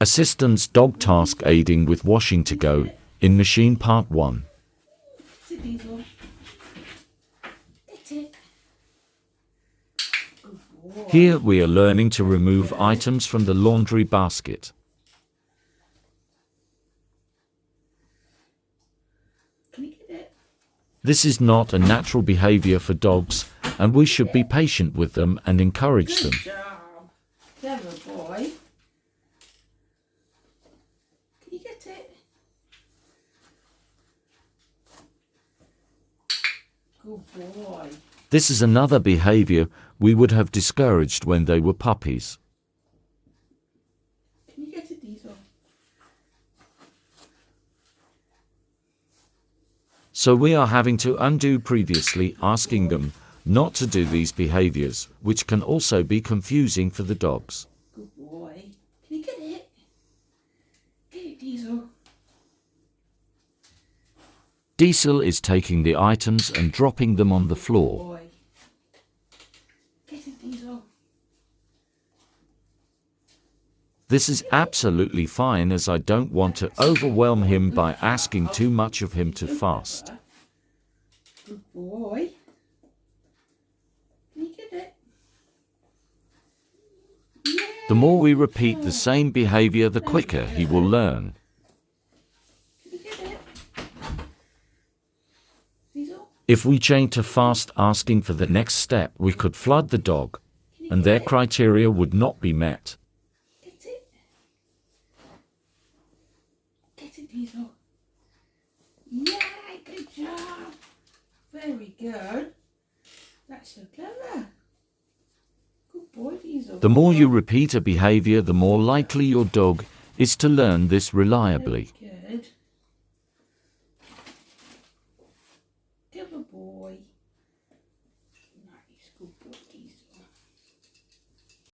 Assistance dog task aiding with washing to go in machine part 1. Sit, Diesel. Get it. Good boy. Here we are learning to remove items from the laundry basket. Can you get it? This is not a natural behavior for dogs, and we should be patient with them and encourage them. Good job. Clever boy. Can you get it? Good boy. This is another behavior we would have discouraged when they were puppies. Can you get it, Diesel? So we are having to undo previously asking them not to do these behaviors, which can also be confusing for the dogs. Good boy. Can you get it? Get it, Diesel. Diesel is taking the items and dropping them on the floor. Boy. Get it, Diesel. This is absolutely fine, as I don't want to overwhelm him by asking too much of him too fast. Good boy. Can you get it? Yeah. The more we repeat the same behavior, the quicker he will learn. Can you get it? Diesel? If we change to fast asking for the next step, we could flood the dog, and their criteria would not be met. Get it. Get it, Diesel. Yeah, good job. Very good. That's so clever. Good boy, Diesel. The more you repeat a behavior, the more likely your dog is to learn this reliably. Very good. Clever boy. Nice, good boy.